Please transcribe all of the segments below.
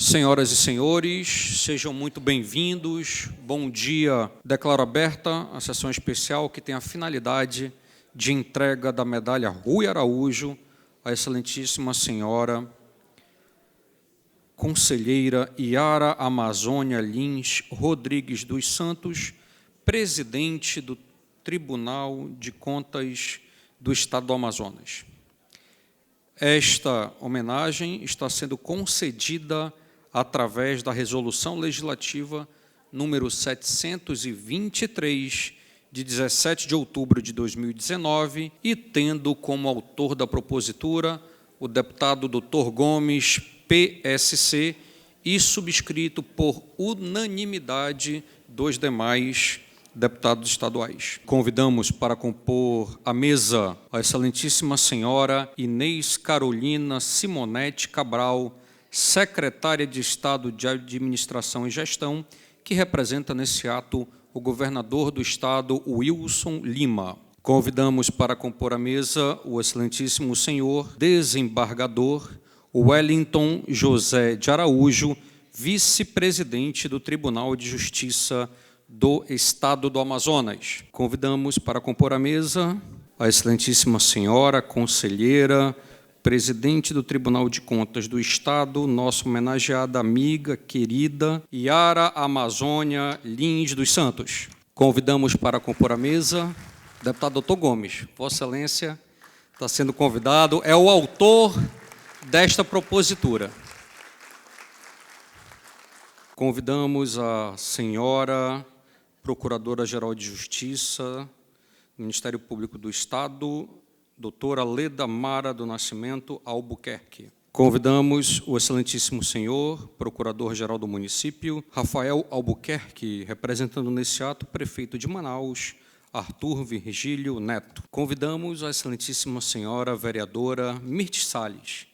Senhoras e senhores, sejam muito bem-vindos. Bom dia. Declaro aberta a sessão especial que tem a finalidade de entrega da medalha Rui Araújo à excelentíssima senhora conselheira Yara Amazônia Lins Rodrigues dos Santos, presidente do Tribunal de Contas do Estado do Amazonas. Esta homenagem está sendo concedida através da Resolução Legislativa número 723, de 17 de outubro de 2019, e tendo como autor da propositura o deputado Dr. Gomes, PSC, e subscrito por unanimidade dos demais deputados estaduais. Convidamos para compor a mesa a excelentíssima senhora Inês Carolina Simonetti Cabral, secretária de Estado de Administração e Gestão, que representa nesse ato o governador do Estado, Wilson Lima. Convidamos para compor a mesa o excelentíssimo senhor desembargador Wellington José de Araújo, vice-presidente do Tribunal de Justiça do Estado do Amazonas. Convidamos para compor a mesa a excelentíssima senhora conselheira, presidente do Tribunal de Contas do Estado, nossa homenageada amiga, querida, Yara Amazônia Lins dos Santos. Convidamos para compor a mesa o deputado Dr. Gomes. Vossa Excelência está sendo convidado, é o autor desta propositura. Convidamos a senhora Procuradora-Geral de Justiça, Ministério Público do Estado, doutora Leda Mara do Nascimento Albuquerque. Convidamos o excelentíssimo senhor Procurador-Geral do Município, Rafael Albuquerque, representando nesse ato o prefeito de Manaus, Arthur Virgílio Neto. Convidamos a excelentíssima senhora vereadora Mirtes Salles,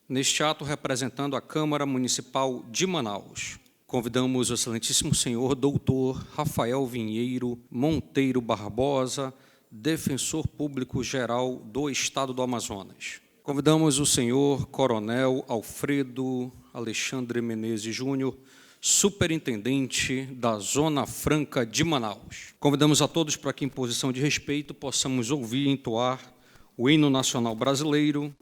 neste ato representando a Câmara Municipal de Manaus. Convidamos o excelentíssimo senhor doutor Rafael Vinheiro Monteiro Barbosa, defensor público-geral do Estado do Amazonas. Convidamos o senhor coronel Alfredo Alexandre Menezes Júnior, superintendente da Zona Franca de Manaus. Convidamos a todos para que, em posição de respeito, possamos ouvir e entoar o hino nacional brasileiro.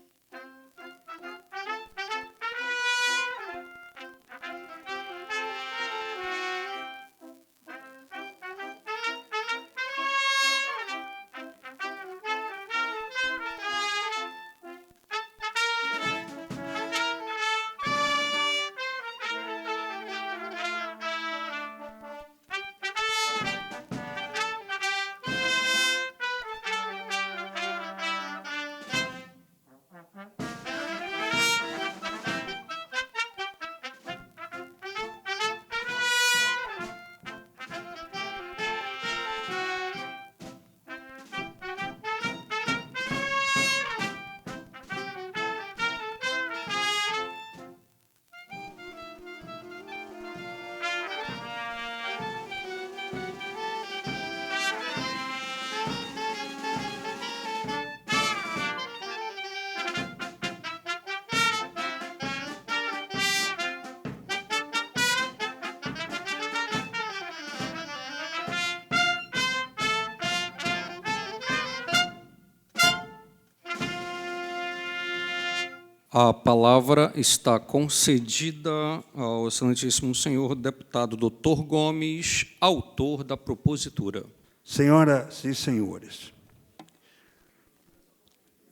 A palavra está concedida ao excelentíssimo senhor deputado Dr. Gomes, autor da propositura. Senhoras e senhores,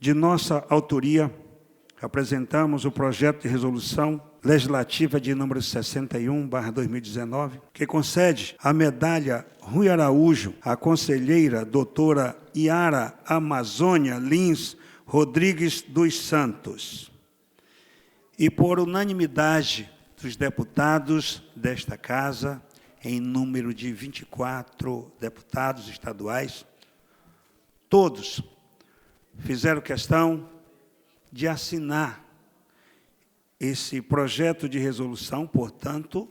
de nossa autoria, apresentamos o projeto de resolução legislativa de número 61/2019, que concede a medalha Rui Araújo à conselheira doutora Yara Amazônia Lins Rodrigues dos Santos. E por unanimidade dos deputados desta Casa, em número de 24 deputados estaduais, todos fizeram questão de assinar esse projeto de resolução. Portanto,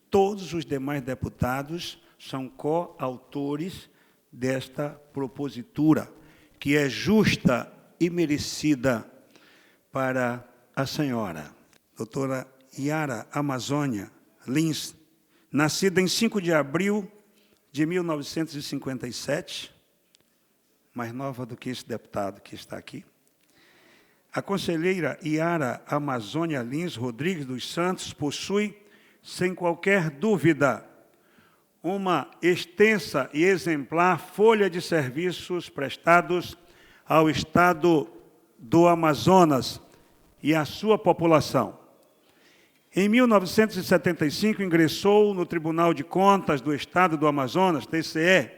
todos os demais deputados são coautores desta propositura, que é justa e merecida para a senhora doutora Yara Amazônia Lins, nascida em 5 de abril de 1957, mais nova do que esse deputado que está aqui. A conselheira Yara Amazônia Lins Rodrigues dos Santos possui, sem qualquer dúvida, uma extensa e exemplar folha de serviços prestados ao Estado do Amazonas e à sua população. Em 1975, ingressou no Tribunal de Contas do Estado do Amazonas, TCE,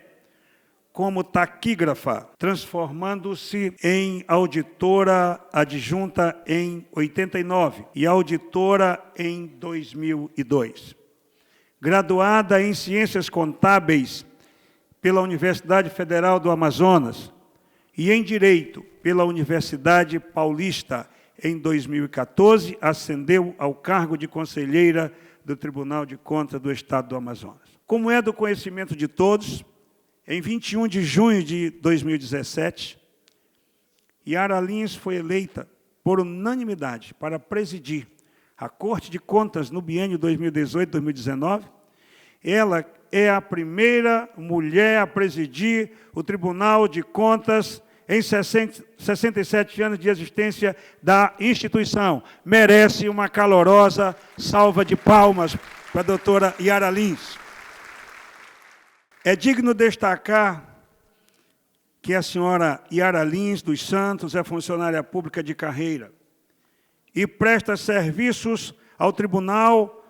como taquígrafa, transformando-se em auditora adjunta em 89 e auditora em 2002. Graduada em Ciências Contábeis pela Universidade Federal do Amazonas e em Direito pela Universidade Paulista, em 2014, ascendeu ao cargo de conselheira do Tribunal de Contas do Estado do Amazonas. Como é do conhecimento de todos, em 21 de junho de 2017, Yara Lins foi eleita por unanimidade para presidir a Corte de Contas no biênio 2018-2019. Ela é a primeira mulher a presidir o Tribunal de Contas em 67 anos de existência da instituição. Merece uma calorosa salva de palmas para a doutora Yara Lins. É digno destacar que a senhora Yara Lins dos Santos é funcionária pública de carreira e presta serviços ao Tribunal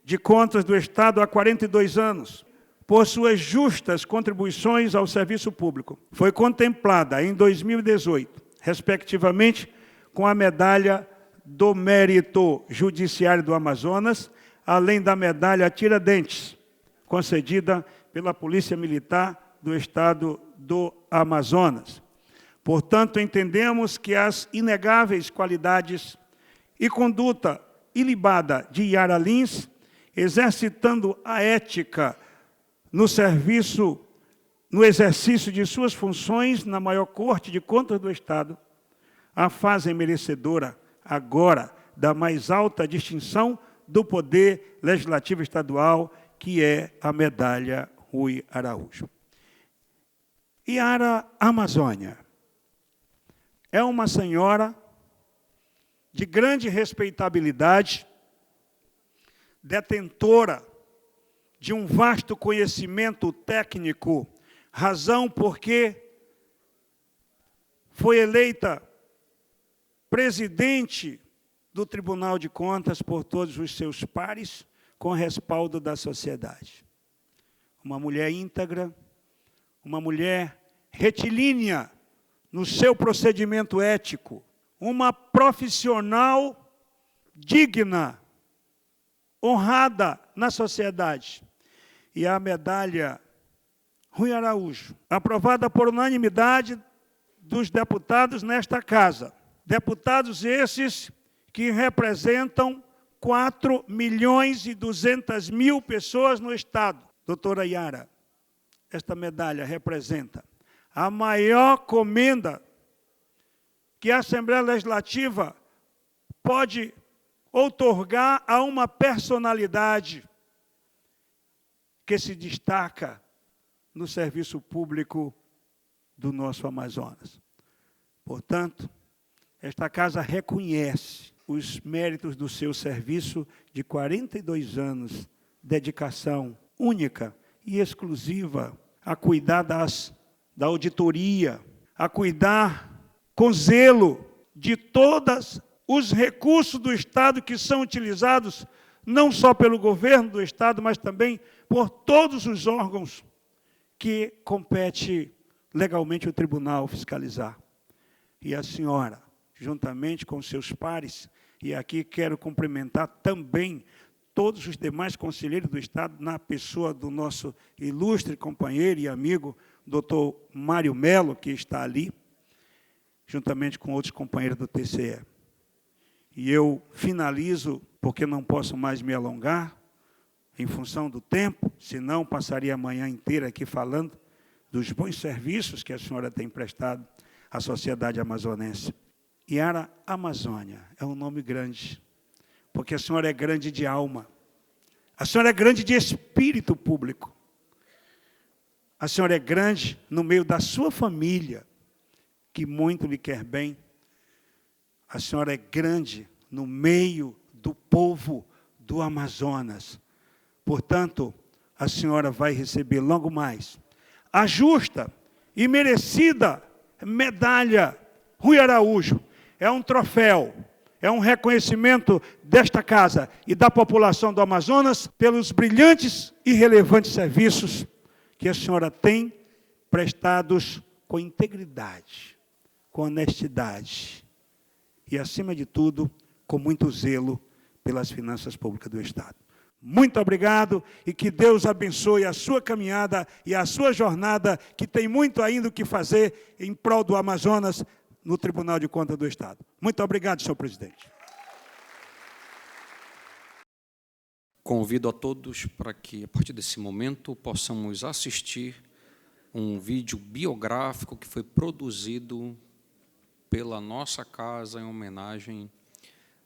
de Contas do Estado há 42 anos. Por suas justas contribuições ao serviço público. Foi contemplada em 2018, respectivamente, com a medalha do Mérito Judiciário do Amazonas, além da medalha Tiradentes, concedida pela Polícia Militar do Estado do Amazonas. Portanto, entendemos que as inegáveis qualidades e conduta ilibada de Yara Lins, exercitando a ética no exercício de suas funções na maior Corte de Contas do Estado, a fazem merecedora, agora, da mais alta distinção do Poder Legislativo Estadual, que é a medalha Rui Araújo. Yara Amazônia é uma senhora de grande respeitabilidade, detentora de um vasto conhecimento técnico, razão porque foi eleita presidente do Tribunal de Contas por todos os seus pares, com respaldo da sociedade. Uma mulher íntegra, uma mulher retilínea no seu procedimento ético, uma profissional digna, honrada na sociedade. E a medalha Rui Araújo, aprovada por unanimidade dos deputados nesta casa. Deputados esses que representam 4.200.000 pessoas no Estado. Doutora Yara, esta medalha representa a maior comenda que a Assembleia Legislativa pode outorgar a uma personalidade que se destaca no serviço público do nosso Amazonas. Portanto, esta casa reconhece os méritos do seu serviço de 42 anos, dedicação única e exclusiva a cuidar da auditoria, a cuidar com zelo de todos os recursos do Estado que são utilizados não só pelo governo do Estado, mas também por todos os órgãos que compete legalmente o tribunal fiscalizar. E a senhora, juntamente com seus pares, e aqui quero cumprimentar também todos os demais conselheiros do Estado, na pessoa do nosso ilustre companheiro e amigo, doutor Mário Melo, que está ali, juntamente com outros companheiros do TCE. E eu finalizo, porque não posso mais me alongar, em função do tempo, senão passaria a manhã inteira aqui falando dos bons serviços que a senhora tem prestado à sociedade amazonense. Yara Amazônia é um nome grande, porque a senhora é grande de alma. A senhora é grande de espírito público. A senhora é grande no meio da sua família, que muito lhe quer bem. A senhora é grande no meio do povo do Amazonas. Portanto, a senhora vai receber logo mais a justa e merecida medalha Rui Araújo. É um troféu, é um reconhecimento desta casa e da população do Amazonas pelos brilhantes e relevantes serviços que a senhora tem prestados com integridade, com honestidade e, acima de tudo, com muito zelo pelas finanças públicas do Estado. Muito obrigado e que Deus abençoe a sua caminhada e a sua jornada, que tem muito ainda o que fazer em prol do Amazonas no Tribunal de Contas do Estado. Muito obrigado, senhor presidente. Convido a todos para que, a partir desse momento, possamos assistir um vídeo biográfico que foi produzido pela nossa casa em homenagem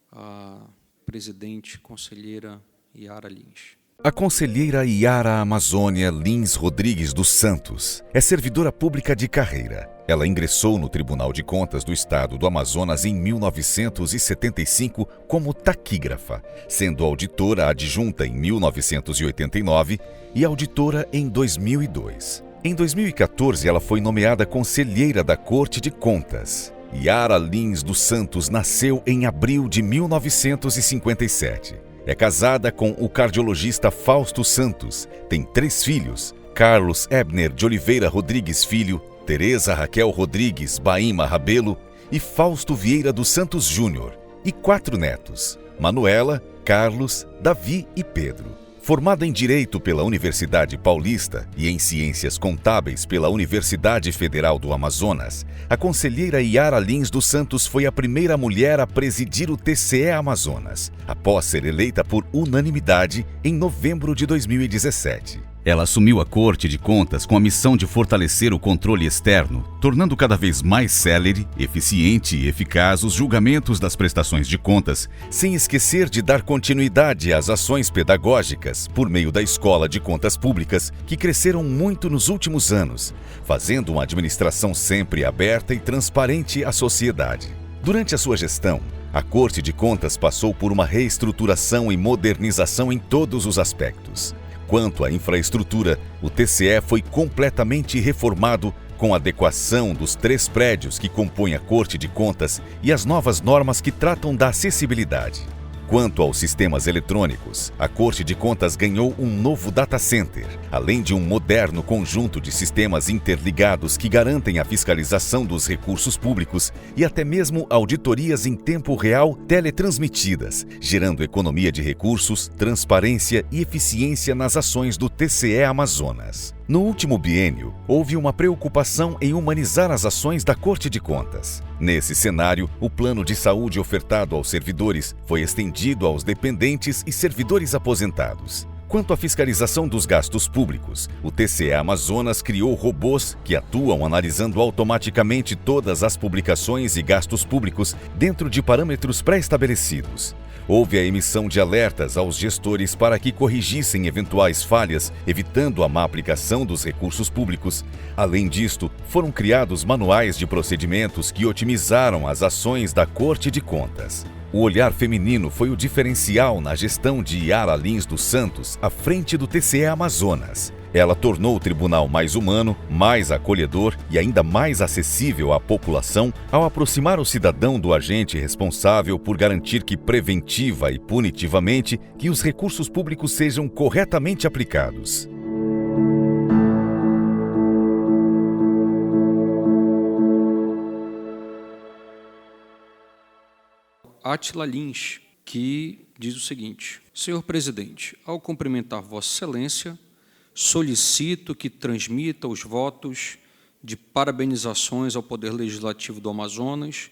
à presidente conselheira Yara Lins. A conselheira Yara Amazônia Lins Rodrigues dos Santos é servidora pública de carreira. Ela ingressou no Tribunal de Contas do Estado do Amazonas em 1975 como taquígrafa, sendo auditora adjunta em 1989 e auditora em 2002. Em 2014, ela foi nomeada conselheira da Corte de Contas. Yara Lins dos Santos nasceu em abril de 1957. É casada com o cardiologista Fausto Santos. Tem 3 filhos: Carlos Ebner de Oliveira Rodrigues Filho, Tereza Raquel Rodrigues Baima Rabelo e Fausto Vieira dos Santos Júnior. E 4 netos: Manuela, Carlos, Davi e Pedro. Formada em Direito pela Universidade Paulista e em Ciências Contábeis pela Universidade Federal do Amazonas, a conselheira Yara Lins dos Santos foi a primeira mulher a presidir o TCE Amazonas, após ser eleita por unanimidade em novembro de 2017. Ela assumiu a Corte de Contas com a missão de fortalecer o controle externo, tornando cada vez mais célere, eficiente e eficaz os julgamentos das prestações de contas, sem esquecer de dar continuidade às ações pedagógicas por meio da Escola de Contas Públicas, que cresceram muito nos últimos anos, fazendo uma administração sempre aberta e transparente à sociedade. Durante a sua gestão, a Corte de Contas passou por uma reestruturação e modernização em todos os aspectos. Quanto à infraestrutura, o TCE foi completamente reformado com adequação dos 3 prédios que compõem a Corte de Contas e as novas normas que tratam da acessibilidade. Quanto aos sistemas eletrônicos, a Corte de Contas ganhou um novo data center, além de um moderno conjunto de sistemas interligados que garantem a fiscalização dos recursos públicos e até mesmo auditorias em tempo real teletransmitidas, gerando economia de recursos, transparência e eficiência nas ações do TCE Amazonas. No último biênio, houve uma preocupação em humanizar as ações da Corte de Contas. Nesse cenário, o plano de saúde ofertado aos servidores foi estendido aos dependentes e servidores aposentados. Quanto à fiscalização dos gastos públicos, o TCE Amazonas criou robôs que atuam analisando automaticamente todas as publicações e gastos públicos dentro de parâmetros pré-estabelecidos. Houve a emissão de alertas aos gestores para que corrigissem eventuais falhas, evitando a má aplicação dos recursos públicos. Além disto, foram criados manuais de procedimentos que otimizaram as ações da Corte de Contas. O olhar feminino foi o diferencial na gestão de Yara Lins dos Santos à frente do TCE Amazonas. Ela tornou o tribunal mais humano, mais acolhedor e ainda mais acessível à população ao aproximar o cidadão do agente responsável por garantir que preventiva e punitivamente que os recursos públicos sejam corretamente aplicados. Átila Lins, que diz o seguinte: Senhor presidente, ao cumprimentar Vossa Excelência, solicito que transmita os votos de parabenizações ao Poder Legislativo do Amazonas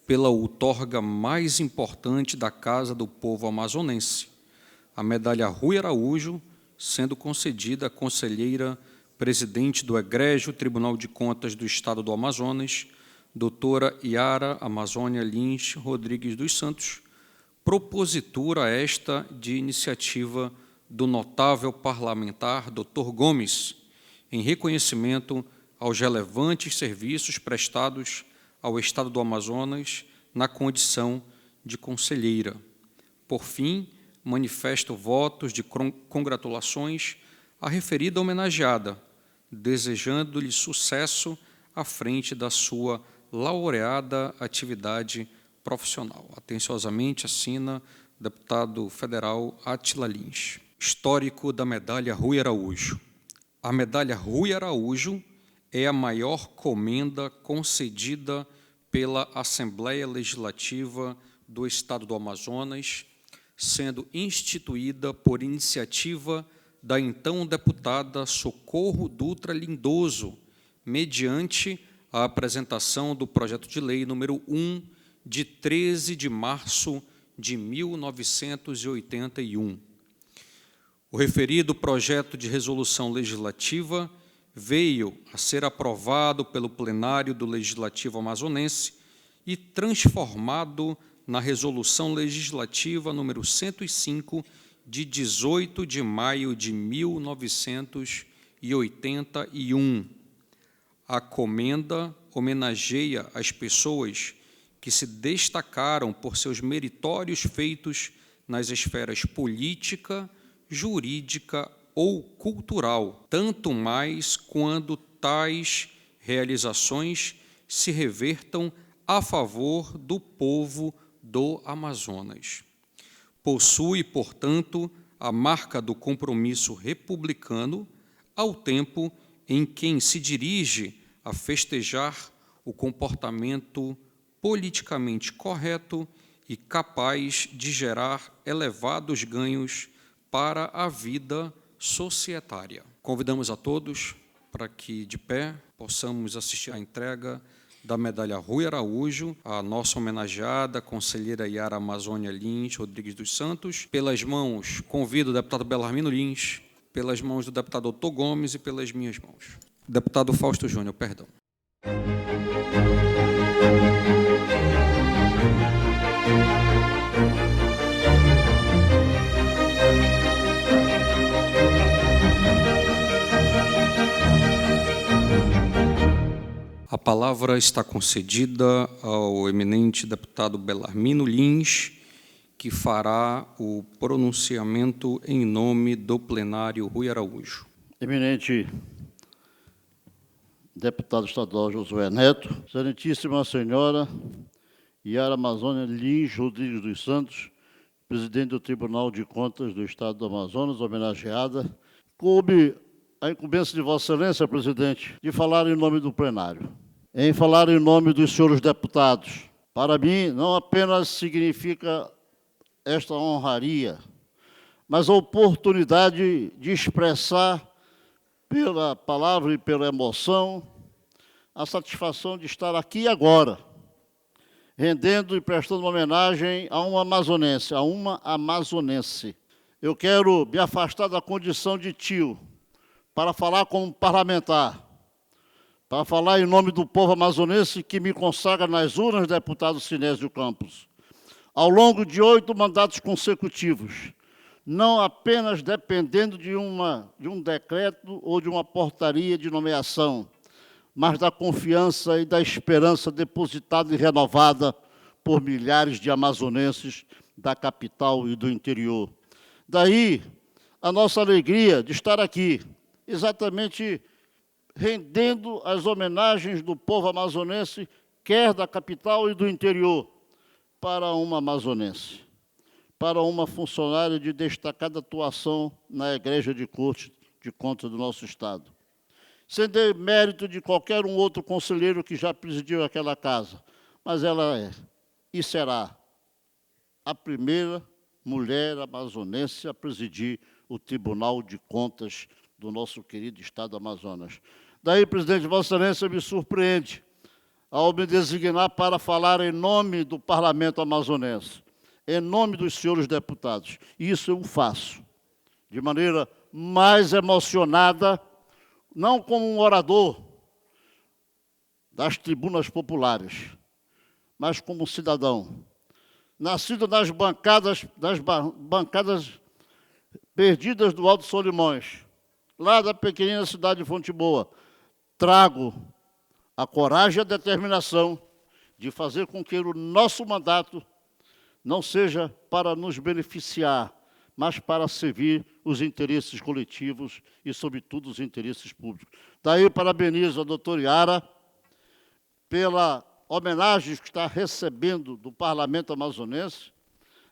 pela outorga mais importante da Casa do Povo Amazonense, a medalha Rui Araújo, sendo concedida à conselheira presidente do Egrégio Tribunal de Contas do Estado do Amazonas, doutora Yara Amazônia Lins Rodrigues dos Santos, propositura esta de iniciativa do notável parlamentar Dr. Gomes, em reconhecimento aos relevantes serviços prestados ao Estado do Amazonas na condição de conselheira. Por fim, manifesto votos de congratulações à referida homenageada, desejando-lhe sucesso à frente da sua laureada atividade profissional. Atenciosamente assina o deputado federal Átila Lins. Histórico da Medalha Rui Araújo. A Medalha Rui Araújo é a maior comenda concedida pela Assembleia Legislativa do Estado do Amazonas, sendo instituída por iniciativa da então deputada Socorro Dutra Lindoso, mediante a apresentação do projeto de lei número 1, de 13 de março de 1981. O referido projeto de resolução legislativa veio a ser aprovado pelo plenário do Legislativo amazonense e transformado na Resolução Legislativa número 105, de 18 de maio de 1981. A comenda homenageia as pessoas que se destacaram por seus meritórios feitos nas esferas política, jurídica ou cultural, tanto mais quando tais realizações se revertam a favor do povo do Amazonas. Possui, portanto, a marca do compromisso republicano, ao tempo em que se dirige a festejar o comportamento politicamente correto e capaz de gerar elevados ganhos para a vida societária. Convidamos a todos para que, de pé, possamos assistir à entrega da Medalha Rui Araújo, a nossa homenageada, conselheira Yara Amazônia Lins Rodrigues dos Santos, pelas mãos, convido o deputado Belarmino Lins, pelas mãos do deputado Otto Gomes e pelas minhas mãos. Deputado Fausto Júnior, perdão. A palavra está concedida ao eminente deputado Belarmino Lins, que fará o pronunciamento em nome do plenário Rui Araújo. Eminente deputado estadual Josué Neto, excelentíssima senhora Yara Amazônia Lins Rodrigues dos Santos, presidente do Tribunal de Contas do Estado do Amazonas, homenageada, coube a incumbência de Vossa Excelência, presidente, de falar em nome do plenário, em falar em nome dos senhores deputados. Para mim, não apenas significa esta honraria, mas a oportunidade de expressar, pela palavra e pela emoção, a satisfação de estar aqui agora, rendendo e prestando uma homenagem a uma amazonense. Eu quero me afastar da condição de tio, para falar como parlamentar, para falar em nome do povo amazonense que me consagra nas urnas, deputado Sinésio Campos. Ao longo de 8 mandatos consecutivos, não apenas dependendo de um decreto ou de uma portaria de nomeação, mas da confiança e da esperança depositada e renovada por milhares de amazonenses da capital e do interior. Daí, a nossa alegria de estar aqui, exatamente rendendo as homenagens do povo amazonense, quer da capital e do interior, para uma amazonense, para uma funcionária de destacada atuação na Igreja de Corte de Contas do nosso Estado. Sem demérito de qualquer um outro conselheiro que já presidiu aquela casa, mas ela é e será a primeira mulher amazonense a presidir o Tribunal de Contas do nosso querido Estado do Amazonas. Daí, presidente, Vossa Excelência me surpreende ao me designar para falar em nome do Parlamento amazonense, em nome dos senhores deputados. E isso eu faço de maneira mais emocionada, não como um orador das tribunas populares, mas como um cidadão, nascido nas bancadas perdidas do Alto Solimões, lá da pequenina cidade de Fonte Boa, trago a coragem e a determinação de fazer com que o nosso mandato não seja para nos beneficiar, mas para servir os interesses coletivos e, sobretudo, os interesses públicos. Daí eu parabenizo a doutora Yara pela homenagem que está recebendo do Parlamento amazonense,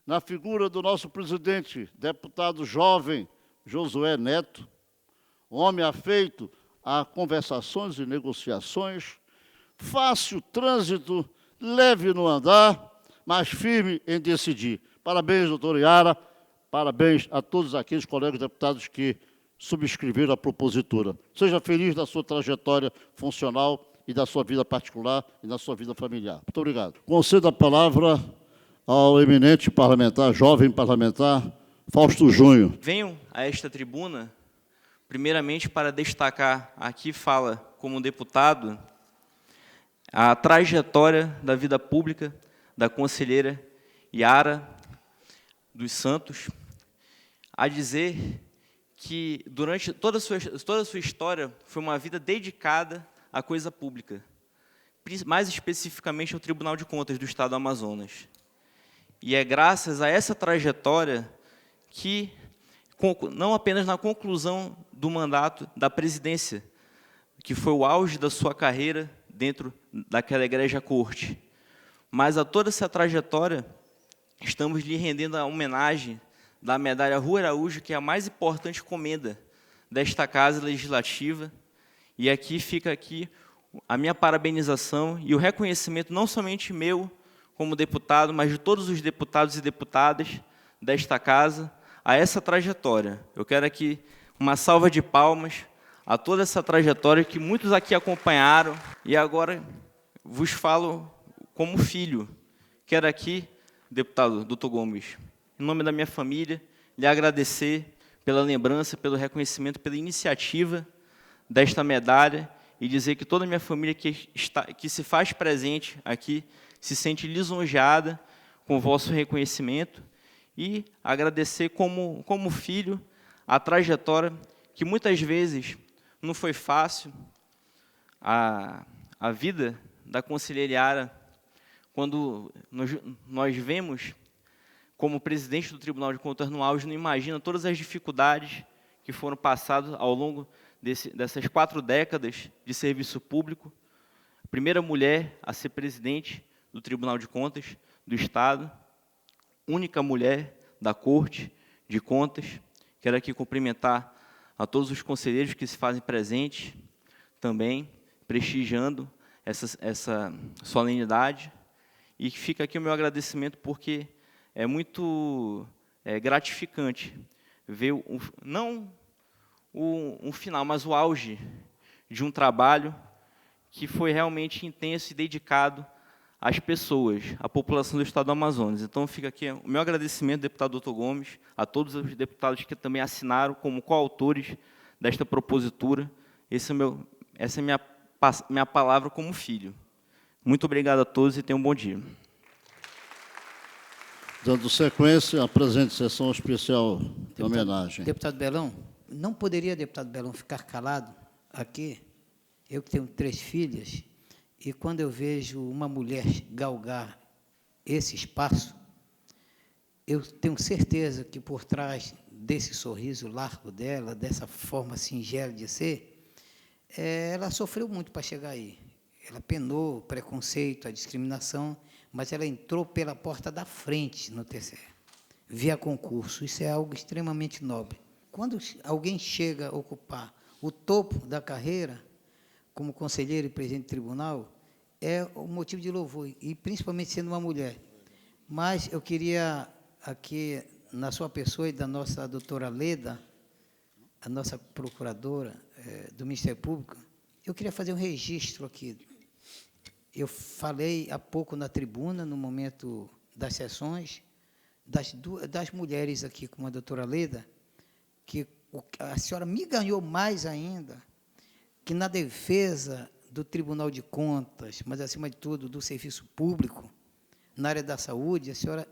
na figura do nosso presidente, deputado jovem Josué Neto, homem afeito a conversações e negociações, fácil trânsito, leve no andar, mas firme em decidir. Parabéns, doutora Yara, parabéns a todos aqueles colegas deputados que subscreveram a propositura. Seja feliz da sua trajetória funcional e da sua vida particular e da sua vida familiar. Muito obrigado. Concedo a palavra ao eminente parlamentar, jovem parlamentar, Fausto Júnior. Venho a esta tribuna, primeiramente, para destacar, aqui fala como deputado, a trajetória da vida pública da conselheira Yara dos Santos, a dizer que, durante toda a sua história, foi uma vida dedicada à coisa pública, mais especificamente ao Tribunal de Contas do Estado do Amazonas. E é graças a essa trajetória que, não apenas na conclusão do mandato da presidência, que foi o auge da sua carreira dentro daquela egrégia corte, mas a toda essa trajetória, estamos lhe rendendo a homenagem da medalha Rua Araújo, que é a mais importante comenda desta Casa Legislativa, e aqui fica a minha parabenização e o reconhecimento não somente meu como deputado, mas de todos os deputados e deputadas desta Casa, a essa trajetória. Eu quero aqui uma salva de palmas a toda essa trajetória que muitos aqui acompanharam, e agora vos falo como filho. Quero aqui, deputado Dr. Gomes, em nome da minha família, lhe agradecer pela lembrança, pelo reconhecimento, pela iniciativa desta medalha, e dizer que toda a minha família que se faz presente aqui se sente lisonjeada com o vosso reconhecimento, e agradecer como filho a trajetória que muitas vezes não foi fácil, a vida da conselheira Yara, quando nós vemos como presidente do Tribunal de Contas no auge, não imagina todas as dificuldades que foram passadas ao longo dessas 4 décadas de serviço público. A primeira mulher a ser presidente do Tribunal de Contas do Estado, única mulher da Corte de Contas. Quero aqui cumprimentar a todos os conselheiros que se fazem presentes também, prestigiando essa solenidade. E fica aqui o meu agradecimento, porque é muito gratificante ver, não um final, mas o auge de um trabalho que foi realmente intenso e dedicado às pessoas, à população do Estado do Amazonas. Então, fica aqui o meu agradecimento, deputado Dr. Gomes, a todos os deputados que também assinaram como coautores desta propositura. Essa é minha palavra como filho. Muito obrigado a todos e tenham um bom dia. Dando sequência à presente sessão especial de homenagem. Deputado Belão, não poderia, deputado Belão, ficar calado aqui? Eu que tenho 3 filhas, e quando eu vejo uma mulher galgar esse espaço, eu tenho certeza que por trás desse sorriso largo dela, dessa forma singela de ser, ela sofreu muito para chegar aí. Ela penou o preconceito, a discriminação, mas ela entrou pela porta da frente no TCE, via concurso. Isso é algo extremamente nobre. Quando alguém chega a ocupar o topo da carreira, como conselheiro e presidente do tribunal, é um motivo de louvor, e principalmente sendo uma mulher. Mas eu queria, aqui, na sua pessoa e da nossa doutora Leda, a nossa procuradora do Ministério Público, eu queria fazer um registro aqui. Eu falei há pouco na tribuna, no momento das sessões, das mulheres aqui, como a doutora Leda, que a senhora me ganhou mais ainda, que na defesa do Tribunal de Contas, mas, acima de tudo, do serviço público, na área da saúde, a senhora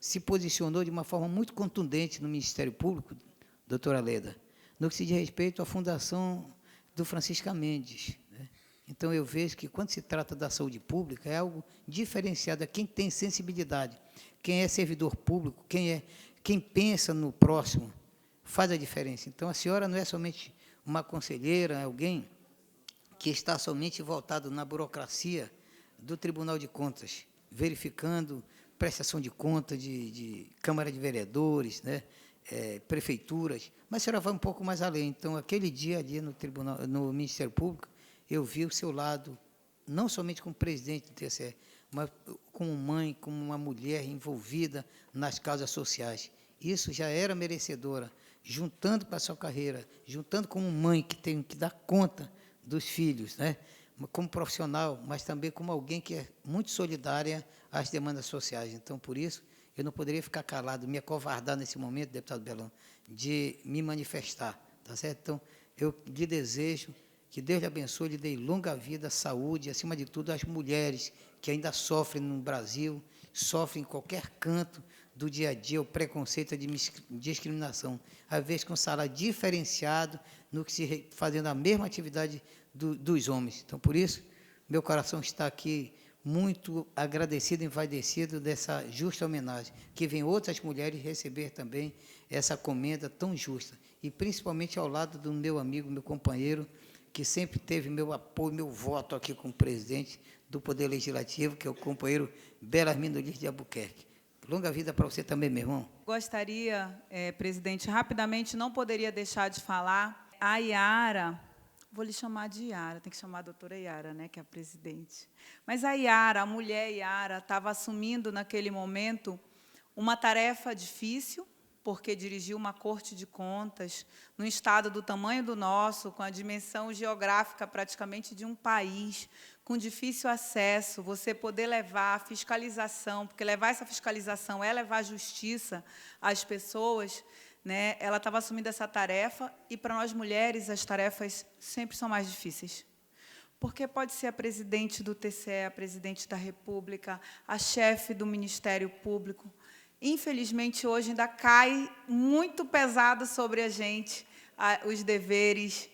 se posicionou de uma forma muito contundente no Ministério Público, doutora Leda, no que se diz respeito à fundação do Francisca Mendes, né? Então, eu vejo que, quando se trata da saúde pública, é algo diferenciado a quem tem sensibilidade, quem é servidor público, quem pensa no próximo, faz a diferença. Então, a senhora não é somente uma conselheira, alguém que está somente voltado na burocracia do Tribunal de Contas, verificando prestação de conta de Câmara de Vereadores, né, prefeituras, mas a senhora vai um pouco mais além. Então, aquele dia ali no Ministério Público, eu vi o seu lado, não somente como presidente do TCE, mas como mãe, como uma mulher envolvida nas causas sociais. Isso já era merecedora, juntando para a sua carreira, juntando como mãe que tem que dar conta dos filhos, né? Como profissional, mas também como alguém que é muito solidária às demandas sociais. Então, por isso, eu não poderia ficar calado, me acovardar nesse momento, deputado Belão, de me manifestar, tá certo? Então, eu lhe desejo que Deus lhe abençoe, lhe dê longa vida, saúde, acima de tudo, às mulheres que ainda sofrem no Brasil, sofrem em qualquer canto do dia a dia o preconceito, a discriminação, às vezes com salário diferenciado, no que se fazendo a mesma atividade dos homens. Então, por isso, meu coração está aqui muito agradecido, envaidecido dessa justa homenagem, que vem outras mulheres receber também essa comenda tão justa, e principalmente ao lado do meu amigo, meu companheiro, que sempre teve meu apoio, meu voto aqui como presidente do Poder Legislativo, que é o companheiro Belarmino Liz de Albuquerque. Longa vida para você também, meu irmão. Gostaria, presidente, rapidamente, não poderia deixar de falar, a Iara, vou lhe chamar de Iara, tem que chamar a doutora Iara, né, que é a presidente. Mas a Iara, a mulher Iara, estava assumindo, naquele momento, uma tarefa difícil, porque dirigiu uma corte de contas num estado do tamanho do nosso, com a dimensão geográfica praticamente de um país, com difícil acesso, você poder levar a fiscalização, porque levar essa fiscalização é levar a justiça às pessoas, né? Ela estava assumindo essa tarefa, e, para nós mulheres, as tarefas sempre são mais difíceis. Porque pode ser a presidente do TCE, a presidente da República, a chefe do Ministério Público. Infelizmente, hoje ainda cai muito pesado sobre a gente os deveres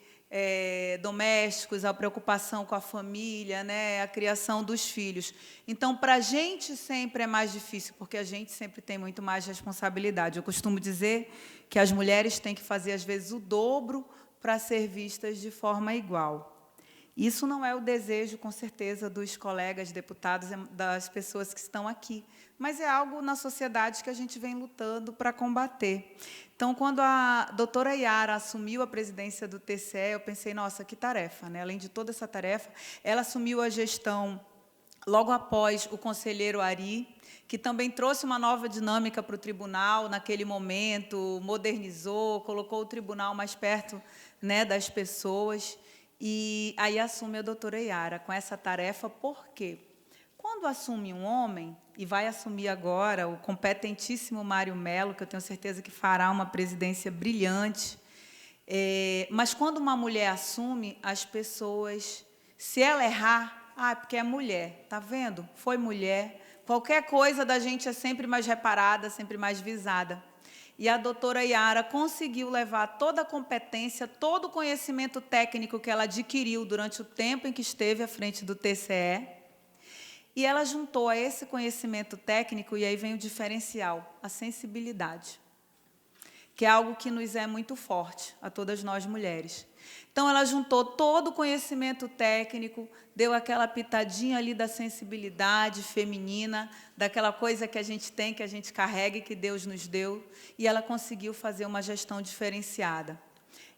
domésticos, a preocupação com a família, né, a criação dos filhos. Então, para a gente sempre é mais difícil, porque a gente sempre tem muito mais responsabilidade. Eu costumo dizer que as mulheres têm que fazer, às vezes, o dobro para ser vistas de forma igual. Isso não é o desejo, com certeza, dos colegas deputados, das pessoas que estão aqui, mas é algo na sociedade que a gente vem lutando para combater. Então, quando a doutora Iara assumiu a presidência do TCE, eu pensei, nossa, que tarefa, né? Além de toda essa tarefa, ela assumiu a gestão logo após o conselheiro Ari, que também trouxe uma nova dinâmica para o tribunal, naquele momento, modernizou, colocou o tribunal mais perto, né, das pessoas. E aí assume a doutora Iara com essa tarefa, por quê? Quando assume um homem, e vai assumir agora o competentíssimo Mário Mello, que eu tenho certeza que fará uma presidência brilhante, mas quando uma mulher assume, as pessoas, se ela errar, é porque é mulher, está vendo? Foi mulher, qualquer coisa da gente é sempre mais reparada, sempre mais visada. E a doutora Iara conseguiu levar toda a competência, todo o conhecimento técnico que ela adquiriu durante o tempo em que esteve à frente do TCE, e ela juntou a esse conhecimento técnico, e aí vem o diferencial, a sensibilidade, que é algo que nos é muito forte, a todas nós mulheres. Então, ela juntou todo o conhecimento técnico, deu aquela pitadinha ali da sensibilidade feminina, daquela coisa que a gente tem, que a gente carrega e que Deus nos deu, e ela conseguiu fazer uma gestão diferenciada.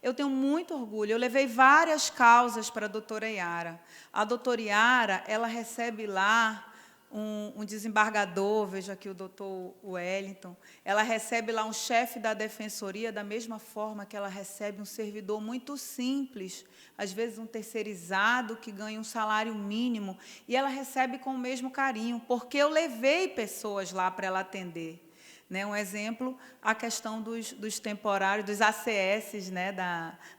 Eu tenho muito orgulho, eu levei várias causas para a doutora Iara. A doutora Iara, ela recebe lá um desembargador, vejo aqui o doutor Wellington, ela recebe lá um chefe da defensoria, da mesma forma que ela recebe um servidor muito simples, às vezes um terceirizado que ganha um salário mínimo, e ela recebe com o mesmo carinho, porque eu levei pessoas lá para ela atender. Né, um exemplo, a questão dos temporários, dos ACS, né,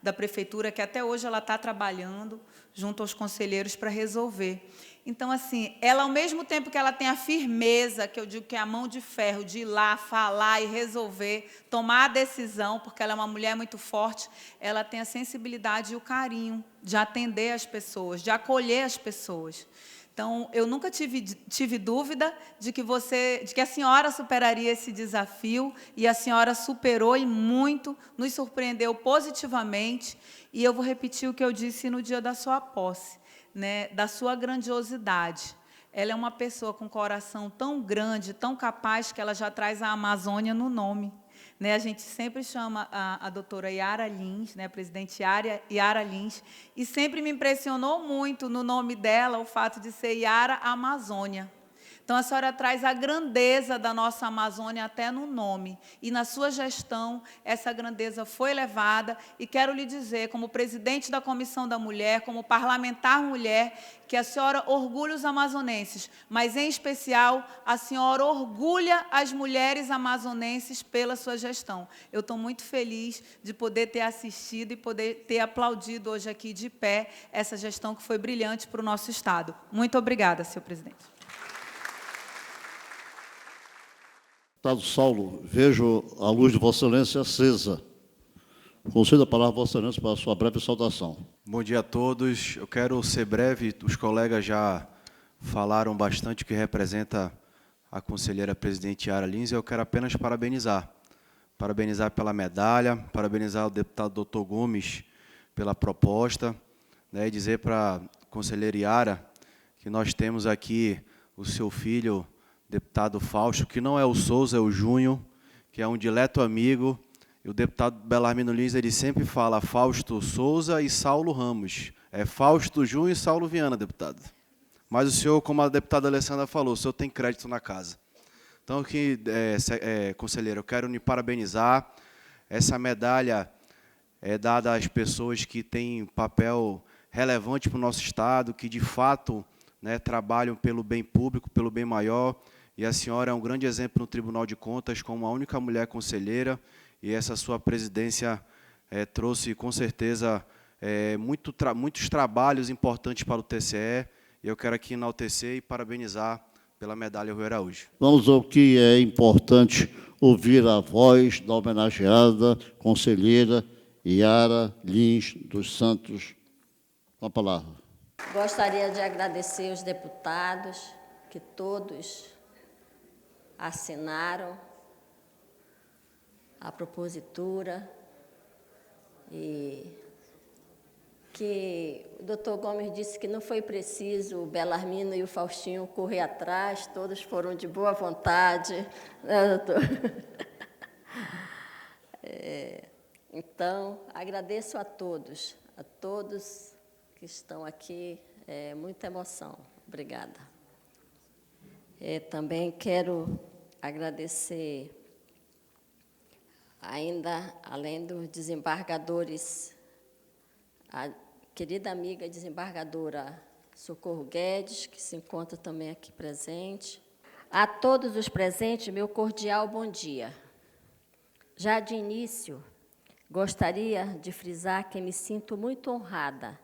da prefeitura, que até hoje ela está trabalhando junto aos conselheiros para resolver. Então, assim, ela, ao mesmo tempo que ela tem a firmeza, que eu digo que é a mão de ferro, de ir lá, falar e resolver, tomar a decisão, porque ela é uma mulher muito forte, ela tem a sensibilidade e o carinho de atender as pessoas, de acolher as pessoas. Então, eu nunca tive dúvida de que a senhora superaria esse desafio, e a senhora superou e muito, nos surpreendeu positivamente, e eu vou repetir o que eu disse no dia da sua posse, né, da sua grandiosidade. Ela é uma pessoa com coração tão grande, tão capaz, que ela já traz a Amazônia no nome. Né, a gente sempre chama a doutora Yara Lins, né, a presidente Yara Lins, e sempre me impressionou muito no nome dela o fato de ser Yara Amazônia. Então, a senhora traz a grandeza da nossa Amazônia até no nome. E, na sua gestão, essa grandeza foi levada. E quero lhe dizer, como presidente da Comissão da Mulher, como parlamentar mulher, que a senhora orgulha os amazonenses, mas, em especial, a senhora orgulha as mulheres amazonenses pela sua gestão. Eu estou muito feliz de poder ter assistido e poder ter aplaudido hoje aqui de pé essa gestão que foi brilhante para o nosso Estado. Muito obrigada, senhor presidente. Deputado Saulo, vejo a luz de Vossa Excelência acesa. Concedo a palavra a Vossa Excelência para a sua breve saudação. Bom dia a todos. Eu quero ser breve. Os colegas já falaram bastante o que representa a conselheira presidente Yara Lins. Eu quero apenas parabenizar. Parabenizar pela medalha, parabenizar o deputado Dr. Gomes pela proposta, né, e dizer para a conselheira Yara que nós temos aqui o seu filho, deputado Fausto, que não é o Souza, é o Júnior, que é um dileto amigo. E o deputado Belarmino Lins, ele sempre fala Fausto Souza e Saulo Ramos. É Fausto Júnior e Saulo Viana, deputado. Mas o senhor, como a deputada Alessandra falou, o senhor tem crédito na casa. Então, aqui, conselheiro, eu quero lhe parabenizar. Essa medalha é dada às pessoas que têm papel relevante para o nosso Estado, que, de fato, né, trabalham pelo bem público, pelo bem maior. E a senhora é um grande exemplo no Tribunal de Contas, como a única mulher conselheira, e essa sua presidência trouxe, com certeza, muitos trabalhos importantes para o TCE, e eu quero aqui enaltecer e parabenizar pela medalha Rui Araújo. Vamos ao que é importante ouvir a voz da homenageada conselheira Yara Lins dos Santos. Com a palavra. Gostaria de agradecer os deputados, que todos assinaram a propositura, e que o doutor Gomes disse que não foi preciso o Belarmino e o Faustinho correr atrás, todos foram de boa vontade, né, doutor? Então, agradeço a todos que estão aqui, muita emoção. Obrigada. Também quero agradecer, ainda além dos desembargadores, a querida amiga desembargadora Socorro Guedes, que se encontra também aqui presente. A todos os presentes, meu cordial bom dia. Já de início, gostaria de frisar que me sinto muito honrada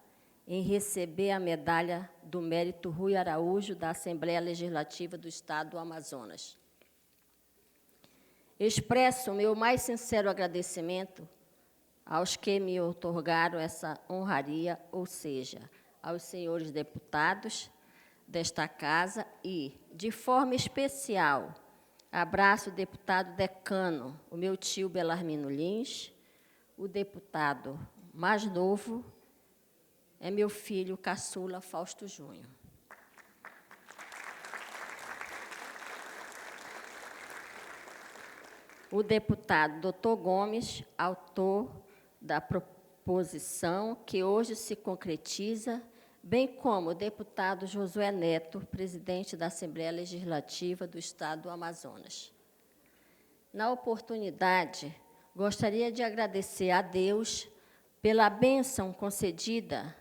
em receber a medalha do Mérito Rui Araújo da Assembleia Legislativa do Estado do Amazonas. Expresso o meu mais sincero agradecimento aos que me outorgaram essa honraria, ou seja, aos senhores deputados desta casa e, de forma especial, abraço o deputado decano, o meu tio Belarmino Lins, o deputado mais novo, é meu filho caçula Fausto Júnior. O deputado Dr. Gomes, autor da proposição que hoje se concretiza, bem como o deputado Josué Neto, presidente da Assembleia Legislativa do Estado do Amazonas. Na oportunidade, gostaria de agradecer a Deus pela bênção concedida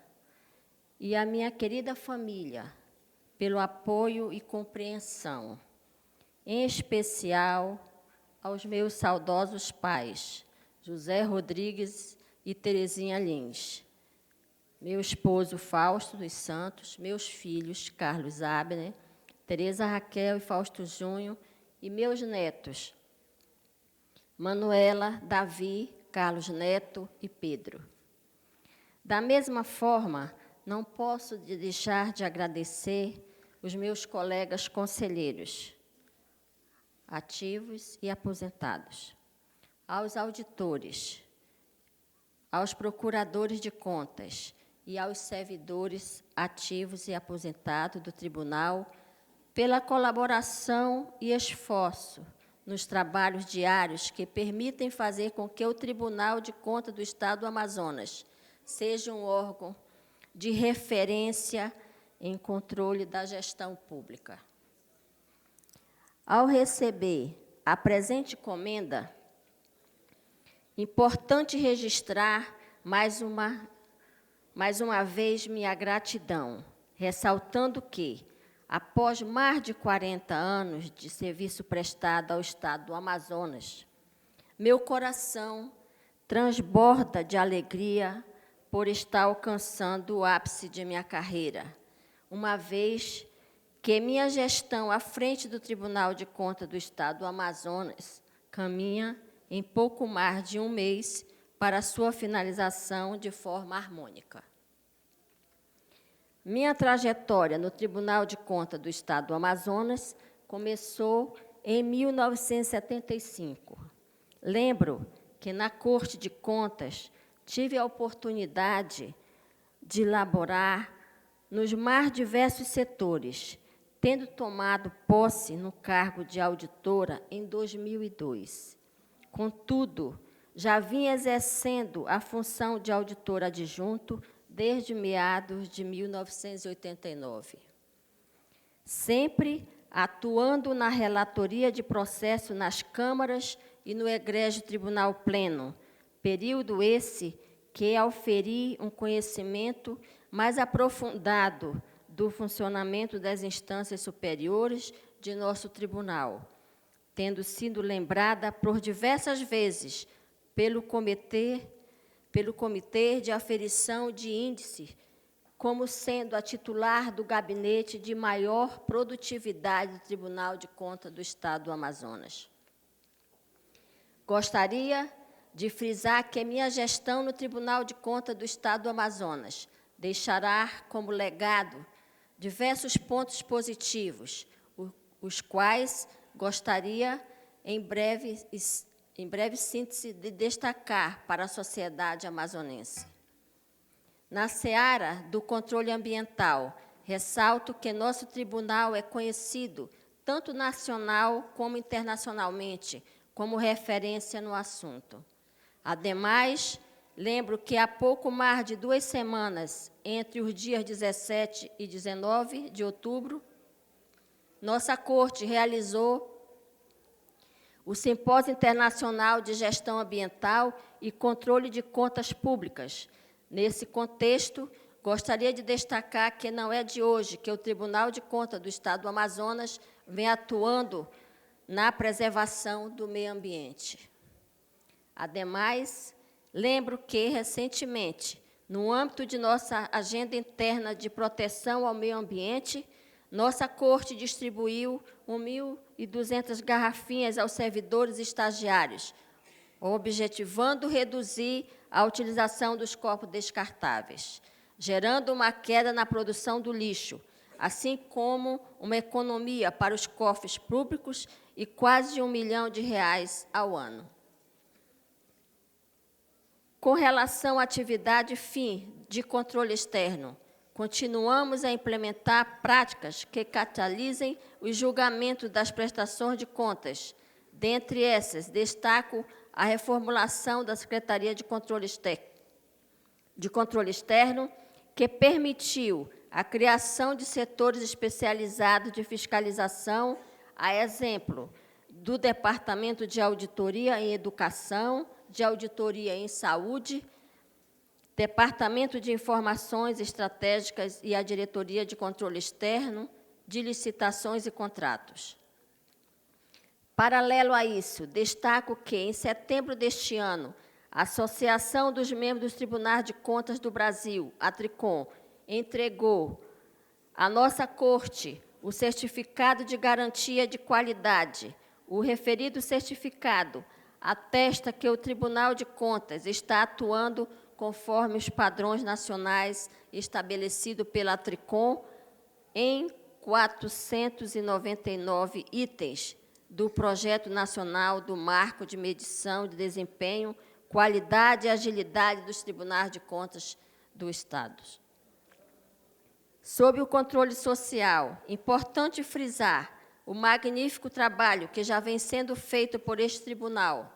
e à minha querida família pelo apoio e compreensão, em especial aos meus saudosos pais, José Rodrigues e Terezinha Lins, meu esposo Fausto dos Santos, meus filhos Carlos Abner, Tereza Raquel e Fausto Júnior, e meus netos, Manuela, Davi, Carlos Neto e Pedro. Da mesma forma, não posso deixar de agradecer os meus colegas conselheiros, ativos e aposentados, aos auditores, aos procuradores de contas e aos servidores ativos e aposentados do tribunal, pela colaboração e esforço nos trabalhos diários que permitem fazer com que o Tribunal de Contas do Estado do Amazonas seja um órgão de referência em controle da gestão pública. Ao receber a presente comenda, importante registrar mais uma vez minha gratidão, ressaltando que, após mais de 40 anos de serviço prestado ao Estado do Amazonas, meu coração transborda de alegria por estar alcançando o ápice de minha carreira, uma vez que minha gestão à frente do Tribunal de Contas do Estado do Amazonas caminha em pouco mais de um mês para sua finalização de forma harmônica. Minha trajetória no Tribunal de Contas do Estado do Amazonas começou em 1975. Lembro que, na Corte de Contas, tive a oportunidade de laborar nos mais diversos setores, tendo tomado posse no cargo de auditora em 2002. Contudo, já vinha exercendo a função de auditor adjunto desde meados de 1989. Sempre atuando na relatoria de processo nas câmaras e no egrégio Tribunal Pleno, período esse que auferi um conhecimento mais aprofundado do funcionamento das instâncias superiores de nosso tribunal, tendo sido lembrada por diversas vezes pelo Comitê de Aferição de Índice, como sendo a titular do gabinete de maior produtividade do Tribunal de Contas do Estado do Amazonas. Gostaria de frisar que minha gestão no Tribunal de Contas do Estado do Amazonas deixará como legado diversos pontos positivos, os quais gostaria, em breve síntese, de destacar para a sociedade amazonense. Na seara do controle ambiental, ressalto que nosso tribunal é conhecido, tanto nacional como internacionalmente, como referência no assunto. Ademais, lembro que há pouco mais de 2 semanas, entre os dias 17 e 19 de outubro, nossa Corte realizou o Simpósio Internacional de Gestão Ambiental e Controle de Contas Públicas. Nesse contexto, gostaria de destacar que não é de hoje que o Tribunal de Contas do Estado do Amazonas vem atuando na preservação do meio ambiente. Ademais, lembro que, recentemente, no âmbito de nossa agenda interna de proteção ao meio ambiente, nossa Corte distribuiu 1.200 garrafinhas aos servidores estagiários, objetivando reduzir a utilização dos copos descartáveis, gerando uma queda na produção do lixo, assim como uma economia para os cofres públicos e quase R$ 1 milhão ao ano. Com relação à atividade fim de controle externo, continuamos a implementar práticas que catalisem o julgamento das prestações de contas. Dentre essas, destaco a reformulação da Secretaria de Controle Externo, que permitiu a criação de setores especializados de fiscalização, a exemplo do Departamento de Auditoria em Educação, de Auditoria em Saúde, Departamento de Informações Estratégicas e a Diretoria de Controle Externo, de Licitações e Contratos. Paralelo a isso, destaco que, em setembro deste ano, A Associação dos Membros dos Tribunais de Contas do Brasil, a TRICON, entregou à nossa Corte o certificado de garantia de qualidade. O referido certificado atesta que o Tribunal de Contas está atuando conforme os padrões nacionais estabelecidos pela TRICON em 499 itens do Projeto Nacional do Marco de Medição de Desempenho, Qualidade e Agilidade dos Tribunais de Contas do Estado. Sob o controle social, importante frisar o magnífico trabalho que já vem sendo feito por este tribunal,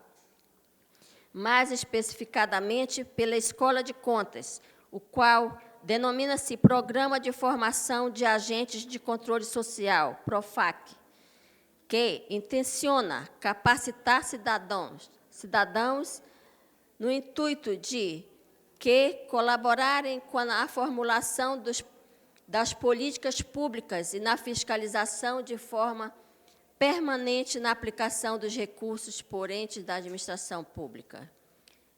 mais especificadamente pela Escola de Contas, o qual denomina-se Programa de Formação de Agentes de Controle Social, PROFAC, que intenciona capacitar cidadãos no intuito de que colaborarem com a formulação das políticas públicas e na fiscalização de forma permanente na aplicação dos recursos por entes da administração pública.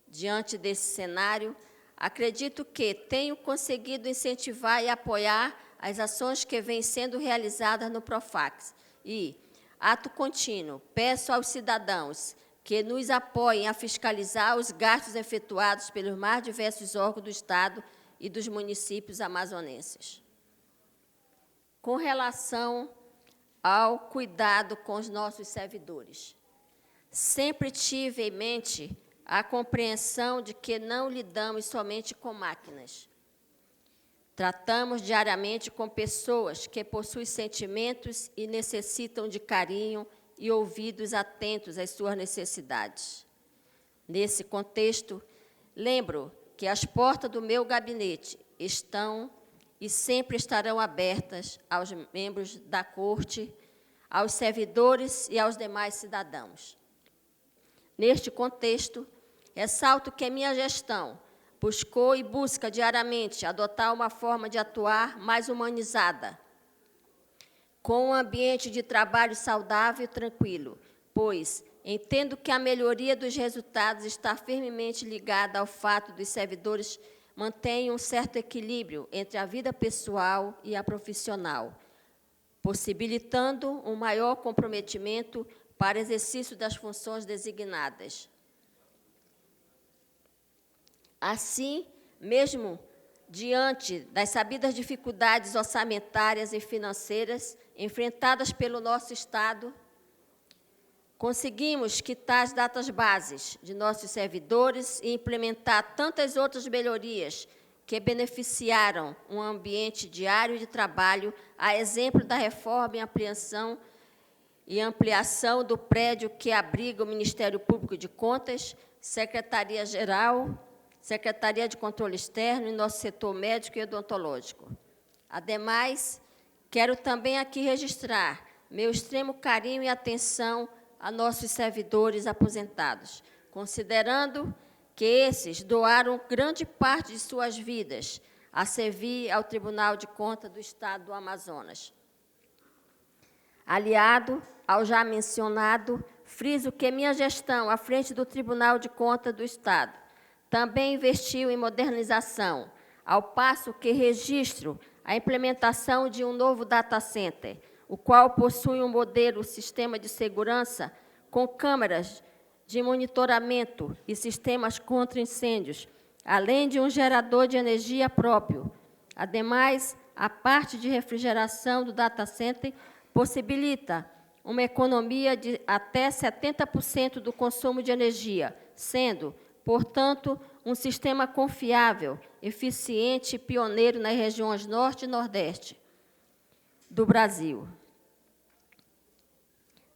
Diante desse cenário, acredito que tenho conseguido incentivar e apoiar as ações que vêm sendo realizadas no PROFAC e, ato contínuo, peço aos cidadãos que nos apoiem a fiscalizar os gastos efetuados pelos mais diversos órgãos do Estado e dos municípios amazonenses. Com relação ao cuidado com os nossos servidores, sempre tive em mente a compreensão de que não lidamos somente com máquinas. Tratamos diariamente com pessoas que possuem sentimentos e necessitam de carinho e ouvidos atentos às suas necessidades. Nesse contexto, lembro que as portas do meu gabinete estão e sempre estarão abertas aos membros da Corte, aos servidores e aos demais cidadãos. Neste contexto, ressalto que a minha gestão buscou e busca diariamente adotar uma forma de atuar mais humanizada, com um ambiente de trabalho saudável e tranquilo, pois entendo que a melhoria dos resultados está firmemente ligada ao fato dos servidores mantenham um certo equilíbrio entre a vida pessoal e a profissional, possibilitando um maior comprometimento para exercício das funções designadas. Assim, mesmo diante das sabidas dificuldades orçamentárias e financeiras enfrentadas pelo nosso Estado, conseguimos quitar as datas bases de nossos servidores e implementar tantas outras melhorias que beneficiaram um ambiente diário de trabalho, a exemplo da reforma e ampliação do prédio que abriga o Ministério Público de Contas, Secretaria-Geral, Secretaria de Controle Externo e nosso setor médico e odontológico. Ademais, quero também aqui registrar meu extremo carinho e atenção a nossos servidores aposentados, considerando que esses doaram grande parte de suas vidas a servir ao Tribunal de Contas do Estado do Amazonas. Aliado ao já mencionado, friso que minha gestão à frente do Tribunal de Contas do Estado também investiu em modernização, ao passo que registro a implementação de um novo data center, o qual possui um modelo sistema de segurança com câmeras de monitoramento e sistemas contra incêndios, além de um gerador de energia próprio. Ademais, a parte de refrigeração do data center possibilita uma economia de até 70% do consumo de energia, sendo, portanto, um sistema confiável, eficiente e pioneiro nas regiões Norte e Nordeste do Brasil.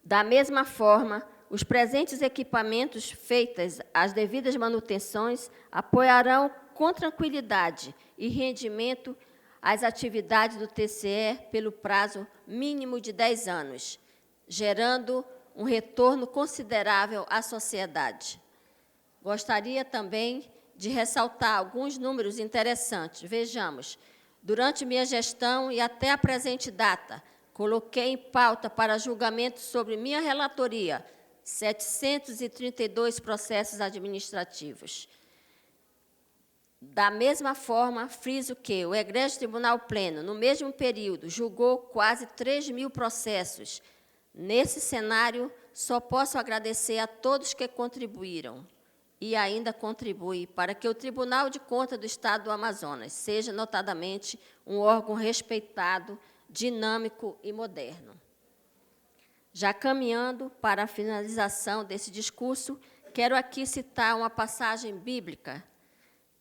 Da mesma forma, os presentes equipamentos, feitas as devidas manutenções, apoiarão com tranquilidade e rendimento as atividades do TCE pelo prazo mínimo de 10 anos, gerando um retorno considerável à sociedade. Gostaria também de ressaltar alguns números interessantes. Vejamos, durante minha gestão e até a presente data, coloquei em pauta para julgamento sobre minha relatoria 732 processos administrativos. Da mesma forma, friso que o Egrégio Tribunal Pleno, no mesmo período, julgou quase 3.000 processos. Nesse cenário, só posso agradecer a todos que contribuíram e ainda contribui para que o Tribunal de Contas do Estado do Amazonas seja, notadamente, um órgão respeitado, dinâmico e moderno. Já caminhando para a finalização desse discurso, quero aqui citar uma passagem bíblica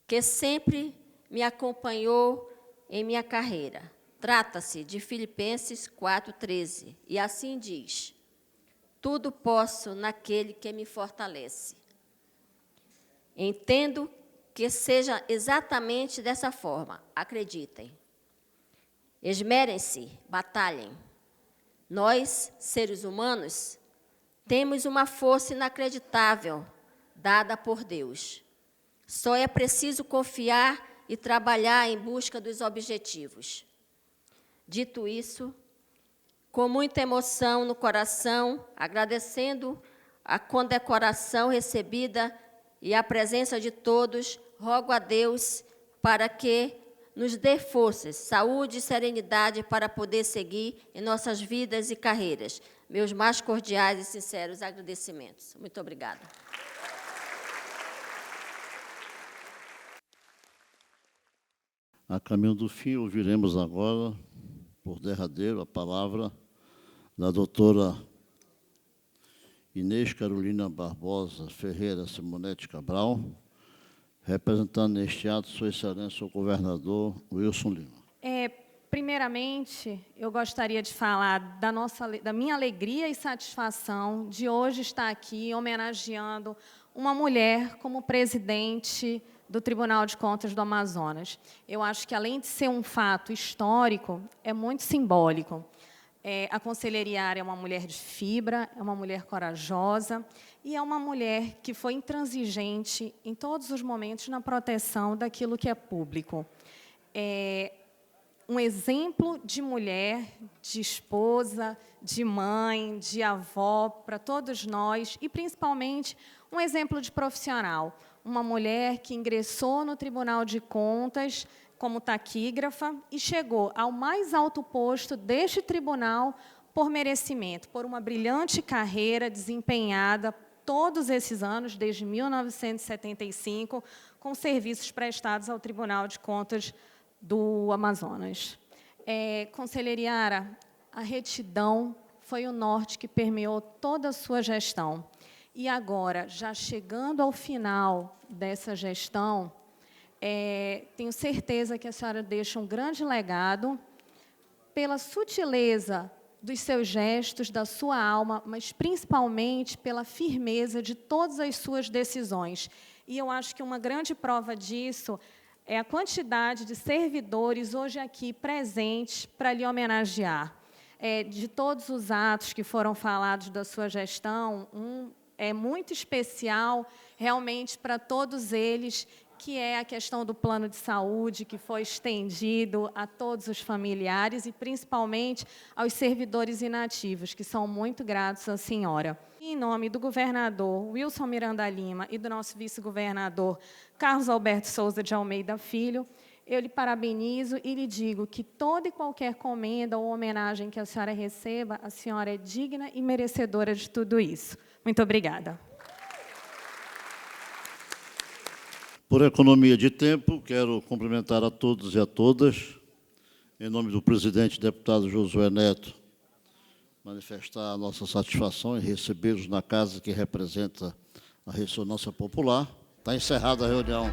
que sempre me acompanhou em minha carreira. Trata-se de Filipenses 4,13, e assim diz: tudo posso naquele que me fortalece. Entendo que seja exatamente dessa forma. Acreditem. Esmerem-se, batalhem. Nós, seres humanos, temos uma força inacreditável dada por Deus. Só é preciso confiar e trabalhar em busca dos objetivos. Dito isso, com muita emoção no coração, agradecendo a condecoração recebida e a presença de todos, rogo a Deus para que nos dê forças, saúde e serenidade para poder seguir em nossas vidas e carreiras. Meus mais cordiais e sinceros agradecimentos. Muito obrigada. A caminho do fim, ouviremos agora, por derradeiro, a palavra da doutora Inês Carolina Barbosa Ferreira Simonete Cabral, representando neste ato Sua Excelência o governador Wilson Lima. Primeiramente, eu gostaria de falar da minha alegria e satisfação de hoje estar aqui homenageando uma mulher como presidente do Tribunal de Contas do Amazonas. Eu acho que, além de ser um fato histórico, é muito simbólico. A conselheira Yara é uma mulher de fibra, é uma mulher corajosa e é uma mulher que foi intransigente em todos os momentos na proteção daquilo que é público. Um exemplo de mulher, de esposa, de mãe, de avó, para todos nós, e, principalmente, um exemplo de profissional. Uma mulher que ingressou no Tribunal de Contas como taquígrafa e chegou ao mais alto posto deste tribunal por merecimento, por uma brilhante carreira desempenhada todos esses anos, desde 1975, com serviços prestados ao Tribunal de Contas do Amazonas. Conselheira Yara, a retidão foi o norte que permeou toda a sua gestão. E agora, já chegando ao final dessa gestão, tenho certeza que a senhora deixa um grande legado pela sutileza dos seus gestos, da sua alma, mas principalmente pela firmeza de todas as suas decisões. E eu acho que uma grande prova disso é a quantidade de servidores hoje aqui presentes para lhe homenagear. De todos os atos que foram falados da sua gestão, é muito especial, realmente, para todos eles, que é a questão do plano de saúde, que foi estendido a todos os familiares e, principalmente, aos servidores inativos, que são muito gratos à senhora. Em nome do governador Wilson Miranda Lima e do nosso vice-governador Carlos Alberto Souza de Almeida Filho, eu lhe parabenizo e lhe digo que toda e qualquer comenda ou homenagem que a senhora receba, a senhora é digna e merecedora de tudo isso. Muito obrigada. Por economia de tempo, quero cumprimentar a todos e a todas, em nome do presidente deputado Josué Neto, manifestar a nossa satisfação em recebê-los na casa que representa a Ressonância Popular. Está encerrada a reunião.